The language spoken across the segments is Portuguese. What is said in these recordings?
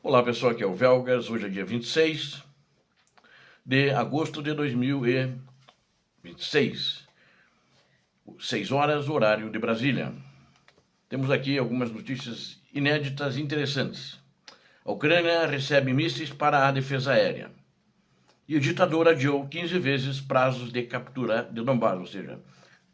Olá pessoal, aqui é o Velgas, hoje é dia 26 de agosto de 2026, 6 horas, horário de Brasília. Temos aqui algumas notícias inéditas e interessantes. A Ucrânia recebe mísseis para a defesa aérea. E o ditador adiou 15 vezes prazos de captura de Donbás, ou seja,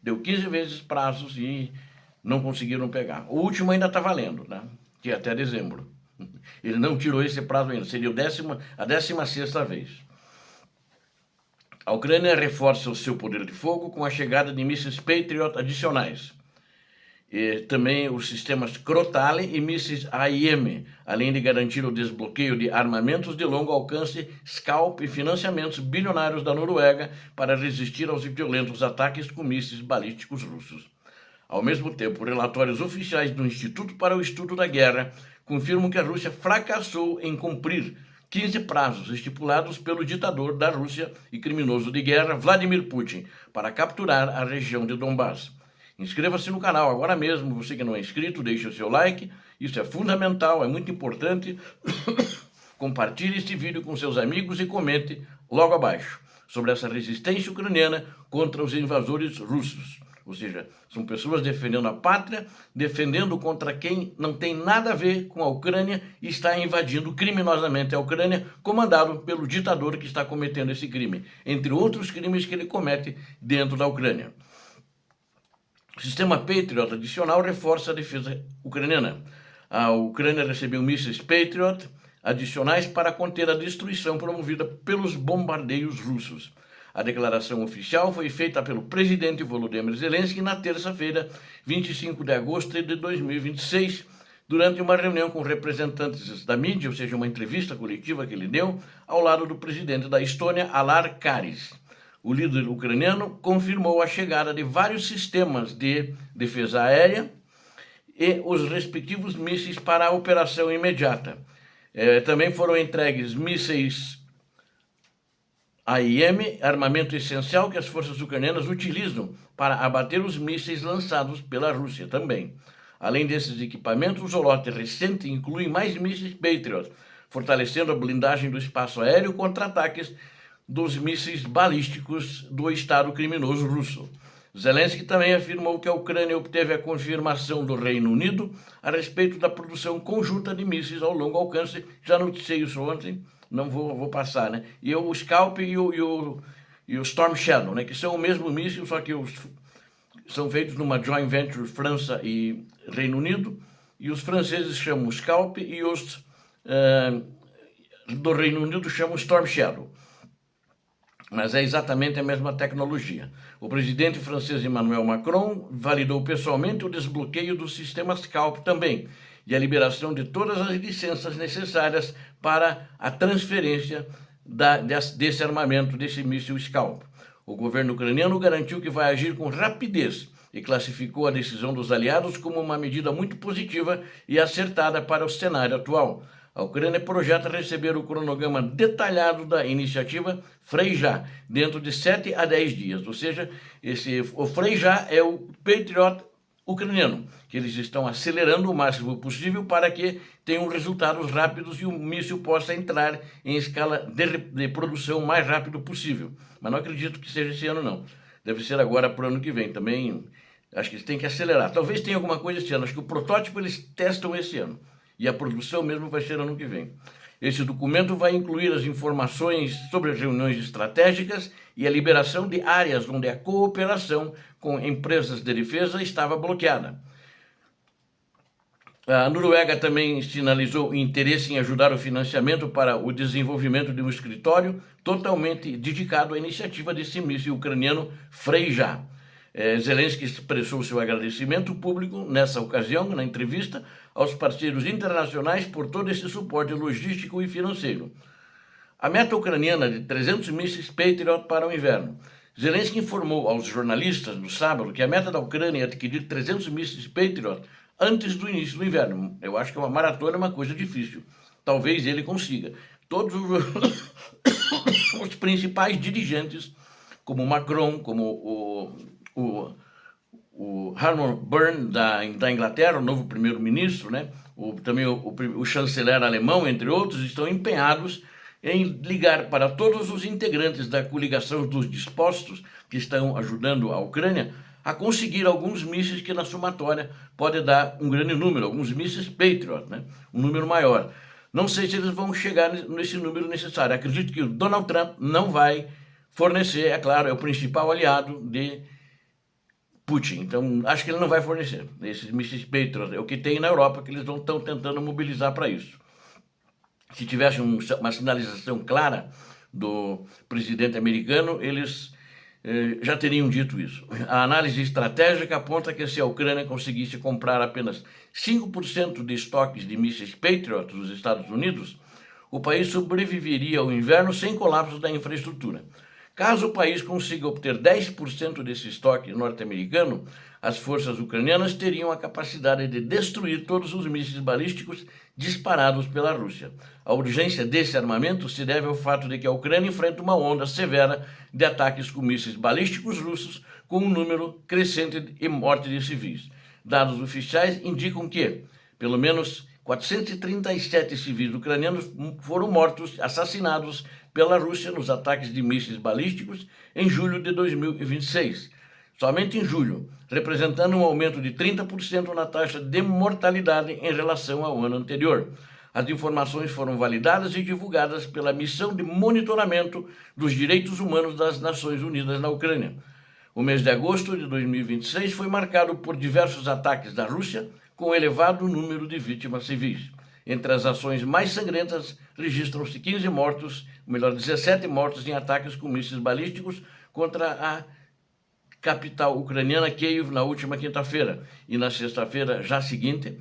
deu 15 vezes prazos e não conseguiram pegar. O último ainda está valendo, né? Que é até dezembro. Ele não tirou esse prazo ainda, seria a 16ª vez. A Ucrânia reforça o seu poder de fogo com a chegada de mísseis Patriot adicionais. E também os sistemas Crotale e mísseis AIM, além de garantir o desbloqueio de armamentos de longo alcance, Scalp e financiamentos bilionários da Noruega para resistir aos violentos ataques com mísseis balísticos russos. Ao mesmo tempo, relatórios oficiais do Instituto para o Estudo da Guerra confirmam que a Rússia fracassou em cumprir 15 prazos estipulados pelo ditador da Rússia e criminoso de guerra Vladimir Putin para capturar a região de Donbás. Inscreva-se no canal agora mesmo, você que não é inscrito, deixe o seu like, isso é fundamental, é muito importante. Compartilhe este vídeo com seus amigos e comente logo abaixo sobre essa resistência ucraniana contra os invasores russos. Ou seja, são pessoas defendendo a pátria, defendendo contra quem não tem nada a ver com a Ucrânia e está invadindo criminosamente a Ucrânia, comandado pelo ditador que está cometendo esse crime, entre outros crimes que ele comete dentro da Ucrânia. O sistema Patriot adicional reforça a defesa ucraniana. A Ucrânia recebeu mísseis Patriot adicionais para conter a destruição promovida pelos bombardeios russos. A declaração oficial foi feita pelo presidente Volodymyr Zelensky na terça-feira, 25 de agosto de 2026, durante uma reunião com representantes da mídia, ou seja, uma entrevista coletiva que ele deu, ao lado do presidente da Estônia, Alar Karis. O líder ucraniano confirmou a chegada de vários sistemas de defesa aérea e os respectivos mísseis para a operação imediata. Também foram entregues mísseis AIM, armamento essencial que as forças ucranianas utilizam para abater os mísseis lançados pela Rússia também. Além desses equipamentos, o lote recente inclui mais mísseis Patriot, fortalecendo a blindagem do espaço aéreo contra ataques dos mísseis balísticos do Estado criminoso russo. Zelensky também afirmou que a Ucrânia obteve a confirmação do Reino Unido a respeito da produção conjunta de mísseis ao longo alcance. Já noticiei isso ontem, não vou passar, né? E o Scalp e o Storm Shadow, né? Que são o mesmo míssil, só que são feitos numa joint venture França e Reino Unido, e os franceses chamam Scalp e os do Reino Unido chamam Storm Shadow. Mas é exatamente a mesma tecnologia. O presidente francês Emmanuel Macron validou pessoalmente o desbloqueio do sistema Scalp também, e a liberação de todas as licenças necessárias para a transferência desse armamento, desse míssil Scalp. O governo ucraniano garantiu que vai agir com rapidez e classificou a decisão dos aliados como uma medida muito positiva e acertada para o cenário atual. A Ucrânia projeta receber o cronograma detalhado da iniciativa Freja dentro de 7 a 10 dias, ou seja, o Freja é o Patriot ucraniano, que eles estão acelerando o máximo possível para que tenham resultados rápidos e o míssil possa entrar em escala de produção o mais rápido possível. Mas não acredito que seja esse ano, não. Deve ser agora para o ano que vem. Também acho que eles têm que acelerar. Talvez tenha alguma coisa esse ano. Acho que o protótipo eles testam esse ano. E a produção mesmo vai ser ano que vem. Esse documento vai incluir as informações sobre as reuniões estratégicas e a liberação de áreas onde a cooperação com empresas de defesa estava bloqueada. A Noruega também sinalizou interesse em ajudar o financiamento para o desenvolvimento de um escritório totalmente dedicado à iniciativa desse míssil ucraniano Freja. Zelensky expressou seu agradecimento público nessa ocasião, na entrevista, aos parceiros internacionais por todo esse suporte logístico e financeiro. A meta ucraniana de 300 mísseis Patriot para o inverno. Zelensky informou aos jornalistas no sábado que a meta da Ucrânia é adquirir 300 mísseis Patriot antes do início do inverno. Eu acho que uma maratona é uma coisa difícil. Talvez ele consiga. Todos os principais dirigentes, como Macron, como o Harman Byrne, da Inglaterra, o novo primeiro-ministro, né? Também o chanceler alemão, entre outros, estão empenhados em ligar para todos os integrantes da coligação dos dispostos que estão ajudando a Ucrânia a conseguir alguns mísseis que na somatória pode dar um grande número, alguns mísseis Patriot, né? Um número maior. Não sei se eles vão chegar nesse número necessário. Acredito que o Donald Trump não vai fornecer, é claro, é o principal aliado de Putin. Então, acho que ele não vai fornecer esses mísseis Patriot. É o que tem na Europa, que eles estão tentando mobilizar para isso. Se tivesse uma sinalização clara do presidente americano, eles já teriam dito isso. A análise estratégica aponta que se a Ucrânia conseguisse comprar apenas 5% de estoques de mísseis Patriot dos Estados Unidos, o país sobreviveria ao inverno sem colapso da infraestrutura. Caso o país consiga obter 10% desse estoque norte-americano, as forças ucranianas teriam a capacidade de destruir todos os mísseis balísticos disparados pela Rússia. A urgência desse armamento se deve ao fato de que a Ucrânia enfrenta uma onda severa de ataques com mísseis balísticos russos, com um número crescente de morte de civis. Dados oficiais indicam que, pelo menos, 437 civis ucranianos foram mortos, assassinados pela Rússia nos ataques de mísseis balísticos em julho de 2026. Somente em julho, representando um aumento de 30% na taxa de mortalidade em relação ao ano anterior. As informações foram validadas e divulgadas pela Missão de Monitoramento dos Direitos Humanos das Nações Unidas na Ucrânia. O mês de agosto de 2026 foi marcado por diversos ataques da Rússia, com elevado número de vítimas civis. Entre as ações mais sangrentas, registram-se 15 mortos, ou melhor, 17 mortos em ataques com mísseis balísticos contra a capital ucraniana, Kiev, na última quinta-feira. E na sexta-feira já seguinte,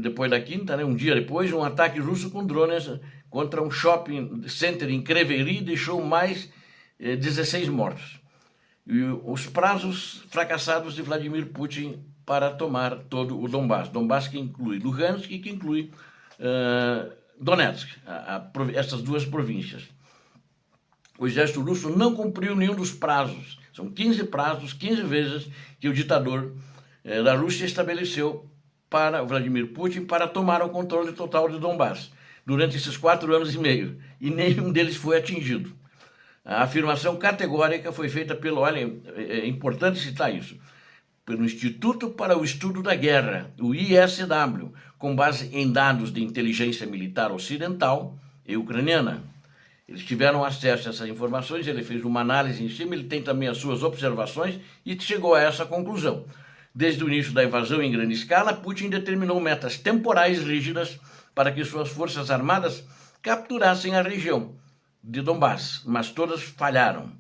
depois da quinta, né, um dia depois, um ataque russo com drones contra um shopping center em Kryvyi deixou mais 16 mortos. E os prazos fracassados de Vladimir Putin para tomar todo o Donbass. Donbass que inclui Luhansk e que inclui Donetsk, essas duas províncias. O exército russo não cumpriu nenhum dos prazos. São 15 prazos, 15 vezes que o ditador da Rússia estabeleceu para Vladimir Putin para tomar o controle total de Donbass durante esses 4 anos e meio. E nenhum deles foi atingido. A afirmação categórica foi feita pelo, olha, é importante citar isso, pelo Instituto para o Estudo da Guerra, o ISW, com base em dados de inteligência militar ocidental e ucraniana. Eles tiveram acesso a essas informações, ele fez uma análise em cima, ele tem também as suas observações e chegou a essa conclusão. Desde o início da invasão em grande escala, Putin determinou metas temporais rígidas para que suas forças armadas capturassem a região de Donbass, mas todas falharam.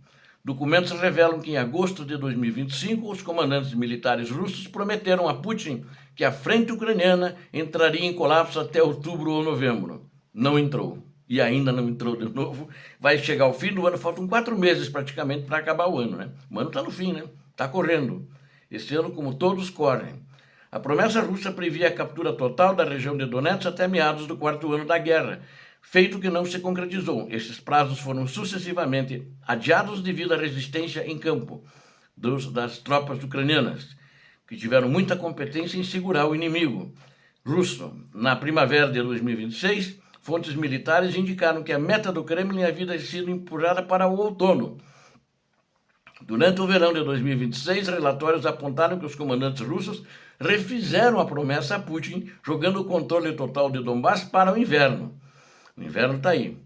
Documentos revelam que em agosto de 2025, os comandantes militares russos prometeram a Putin que a frente ucraniana entraria em colapso até outubro ou novembro. Não entrou. E ainda não entrou de novo. Vai chegar ao fim do ano, faltam 4 meses praticamente para acabar o ano, né? O ano está no fim, né? Está correndo. Esse ano, como todos correm. A promessa russa previa a captura total da região de Donetsk até meados do 4º ano da guerra, feito que não se concretizou. Esses prazos foram sucessivamente adiados devido à resistência em campo das tropas ucranianas, que tiveram muita competência em segurar o inimigo russo. Na primavera de 2026, fontes militares indicaram que a meta do Kremlin havia sido empurrada para o outono. Durante o verão de 2026, relatórios apontaram que os comandantes russos refizeram a promessa a Putin, jogando o controle total de Donbass para o inverno. O inverno está aí.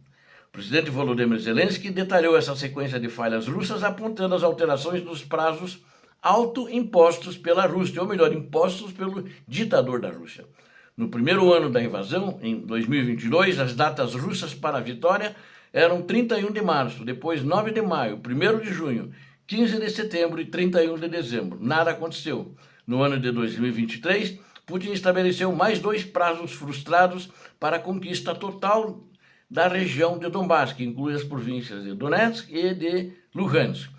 O presidente Volodymyr Zelensky detalhou essa sequência de falhas russas, apontando as alterações dos prazos autoimpostos pela Rússia, ou melhor, impostos pelo ditador da Rússia. No primeiro ano da invasão, em 2022, as datas russas para a vitória eram 31 de março, depois 9 de maio, 1º de junho, 15 de setembro e 31 de dezembro. Nada aconteceu. No ano de 2023, Putin estabeleceu mais 2 prazos frustrados para a conquista total da região de Donbass, que inclui as províncias de Donetsk e de Luhansk.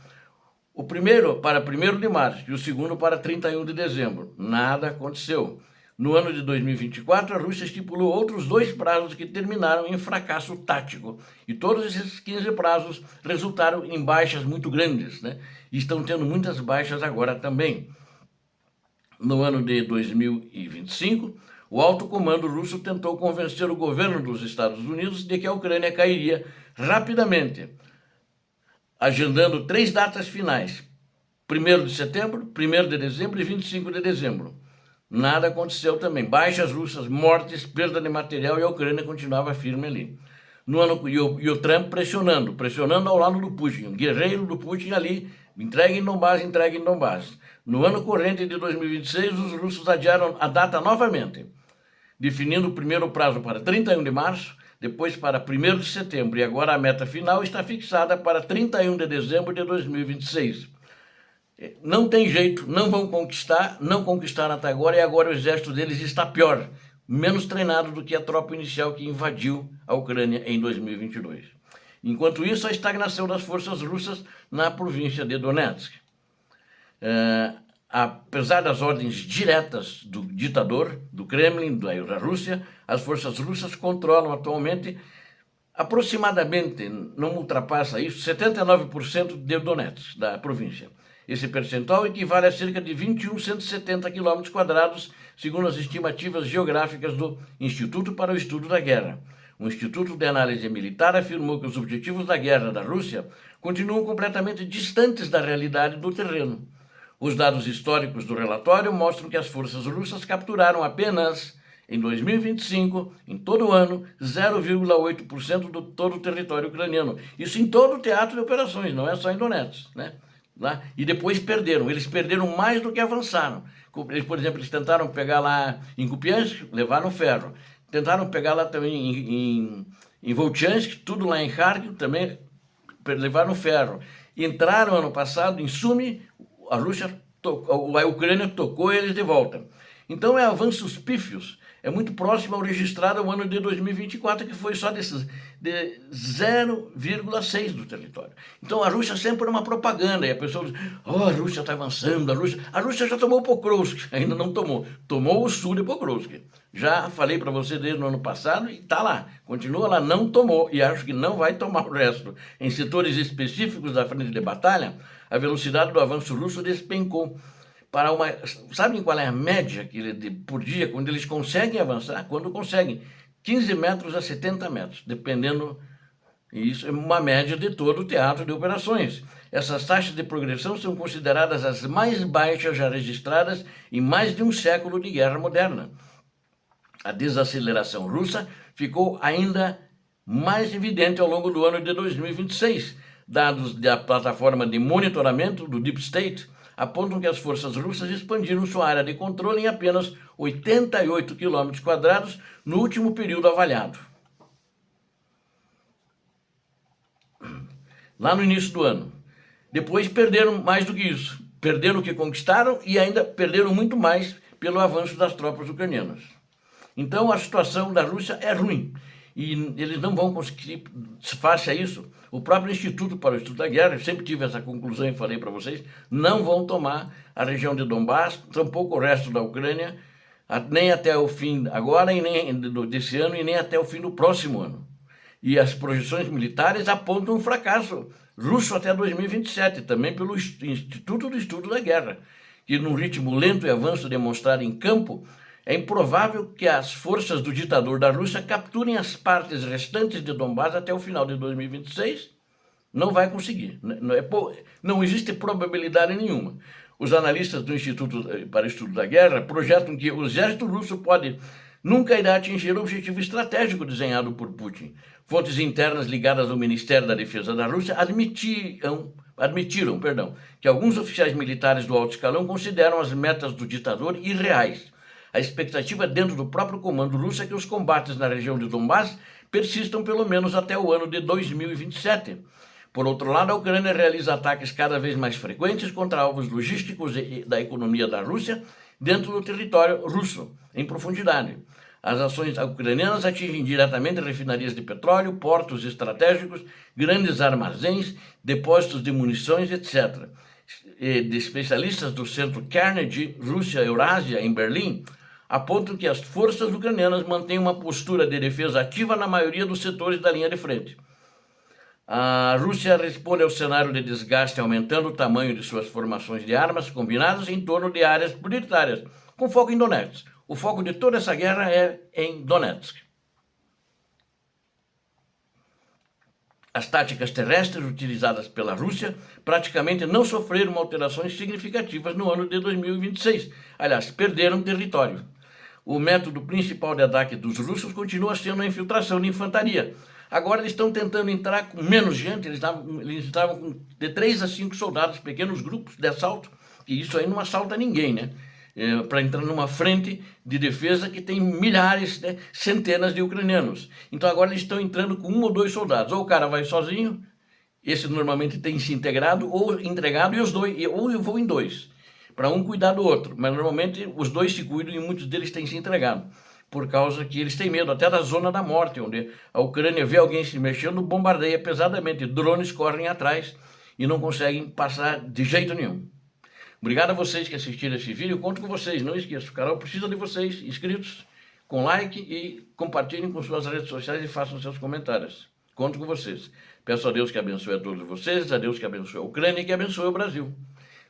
O primeiro para 1º de março e o segundo para 31 de dezembro. Nada aconteceu. No ano de 2024, a Rússia estipulou outros 2 prazos que terminaram em fracasso tático. E todos esses 15 prazos resultaram em baixas muito grandes, né? E estão tendo muitas baixas agora também. no ano de 2025, o alto comando russo tentou convencer o governo dos Estados Unidos de que a Ucrânia cairia rapidamente, agendando 3 datas finais: 1º de setembro, 1º de dezembro e 25 de dezembro. Nada aconteceu também. Baixas russas, mortes, perda de material, e a Ucrânia continuava firme ali. No ano, e o Trump pressionando ao lado do Putin, o guerreiro do Putin ali, entregue em Donbass, entregue em Donbass. No ano corrente de 2026, os russos adiaram a data novamente, definindo o primeiro prazo para 31 de março, depois para 1º de setembro, e agora a meta final está fixada para 31 de dezembro de 2026. Não tem jeito, não vão conquistar, não conquistaram até agora, e agora o exército deles está pior, menos treinado do que a tropa inicial que invadiu a Ucrânia em 2022. Enquanto isso, a estagnação das forças russas na província de Donetsk. Apesar das ordens diretas do ditador, do Kremlin, da Rússia, as forças russas controlam atualmente aproximadamente, não ultrapassa isso, 79% de Donetsk, da província. Esse percentual equivale a cerca de 21.170 km², segundo as estimativas geográficas do Instituto para o Estudo da Guerra. O Instituto de Análise Militar afirmou que os objetivos da guerra da Rússia continuam completamente distantes da realidade do terreno. Os dados históricos do relatório mostram que as forças russas capturaram apenas, em 2025, em todo o ano, 0,8% do todo o território ucraniano. Isso em todo o teatro de operações, não é só em Donetsk, né? Lá, e depois perderam. Eles perderam mais do que avançaram. Eles, por exemplo, eles tentaram pegar lá em Kupiansk, levaram ferro. Tentaram pegar lá também em Volchansk, tudo lá em Kharkiv, também levaram ferro. Entraram ano passado em Sumy, a Ucrânia tocou eles de volta. Então é avanços pífios. É muito próximo ao registrado ao ano de 2024, que foi só de 0,6% do território. Então a Rússia sempre é uma propaganda, e a pessoa diz, a Rússia está avançando, a Rússia já tomou Pokrovsk, ainda não tomou. Tomou o sul de Pokrovsk. Já falei para você desde o ano passado e está lá, continua lá, não tomou, e acho que não vai tomar o resto. Em setores específicos da frente de batalha, a velocidade do avanço russo despencou para uma... Sabem qual é a média por dia, quando eles conseguem avançar? Quando conseguem 15 metros a 70 metros, dependendo... Isso é uma média de todo o teatro de operações. Essas taxas de progressão são consideradas as mais baixas já registradas em mais de um século de guerra moderna. A desaceleração russa ficou ainda mais evidente ao longo do ano de 2026. Dados da plataforma de monitoramento do Deep State apontam que as forças russas expandiram sua área de controle em apenas 88 km² no último período avaliado. Lá no início do ano. Depois perderam mais do que isso. Perderam o que conquistaram e ainda perderam muito mais pelo avanço das tropas ucranianas. Então a situação da Rússia é ruim. E eles não vão conseguir, se faça isso, o próprio Instituto para o Estudo da Guerra, eu sempre tive essa conclusão e falei para vocês, não vão tomar a região de Donbass, tampouco o resto da Ucrânia, nem até o fim agora, e nem desse ano, e nem até o fim do próximo ano. E as projeções militares apontam um fracasso russo até 2027, também pelo Instituto do Estudo da Guerra, que num ritmo lento e avanço demonstrado em campo, é improvável que as forças do ditador da Rússia capturem as partes restantes de Donbass até o final de 2026. Não vai conseguir. Não existe probabilidade nenhuma. Os analistas do Instituto para o Estudo da Guerra projetam que o exército russo nunca irá atingir o objetivo estratégico desenhado por Putin. Fontes internas ligadas ao Ministério da Defesa da Rússia admitiram que alguns oficiais militares do alto escalão consideram as metas do ditador irreais. A expectativa dentro do próprio comando russo é que os combates na região de Donbass persistam pelo menos até o ano de 2027. Por outro lado, a Ucrânia realiza ataques cada vez mais frequentes contra alvos logísticos da economia da Rússia dentro do território russo, em profundidade. As ações ucranianas atingem diretamente refinarias de petróleo, portos estratégicos, grandes armazéns, depósitos de munições, etc. De especialistas do Centro Carnegie, Rússia-Eurásia, em Berlim, apontam que as forças ucranianas mantêm uma postura de defesa ativa na maioria dos setores da linha de frente. A Rússia responde ao cenário de desgaste aumentando o tamanho de suas formações de armas combinadas em torno de áreas prioritárias, com foco em Donetsk. O foco de toda essa guerra é em Donetsk. As táticas terrestres utilizadas pela Rússia praticamente não sofreram alterações significativas no ano de 2026. Aliás, perderam território. O método principal de ataque dos russos continua sendo a infiltração de infantaria. Agora eles estão tentando entrar com menos gente, eles estavam com de 3 a 5 soldados, pequenos grupos de assalto, e isso aí não assalta ninguém, né? Para entrar numa frente de defesa que tem milhares, né, centenas de ucranianos. Então agora eles estão entrando com 1 ou 2 soldados. Ou o cara vai sozinho, esse normalmente tem se integrado ou entregado, e os dois, ou eu vou em 2, para um cuidar do outro. Mas normalmente os 2 se cuidam e muitos deles têm se entregado, por causa que eles têm medo até da zona da morte, onde a Ucrânia vê alguém se mexendo, bombardeia pesadamente, drones correm atrás e não conseguem passar de jeito nenhum. Obrigado a vocês que assistiram esse vídeo, conto com vocês, não esqueça, o canal precisa de vocês, inscritos, com like e compartilhem com suas redes sociais e façam seus comentários. Conto com vocês. Peço a Deus que abençoe a todos vocês, a Deus que abençoe a Ucrânia e que abençoe o Brasil.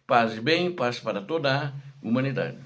Paz e bem, paz para toda a humanidade.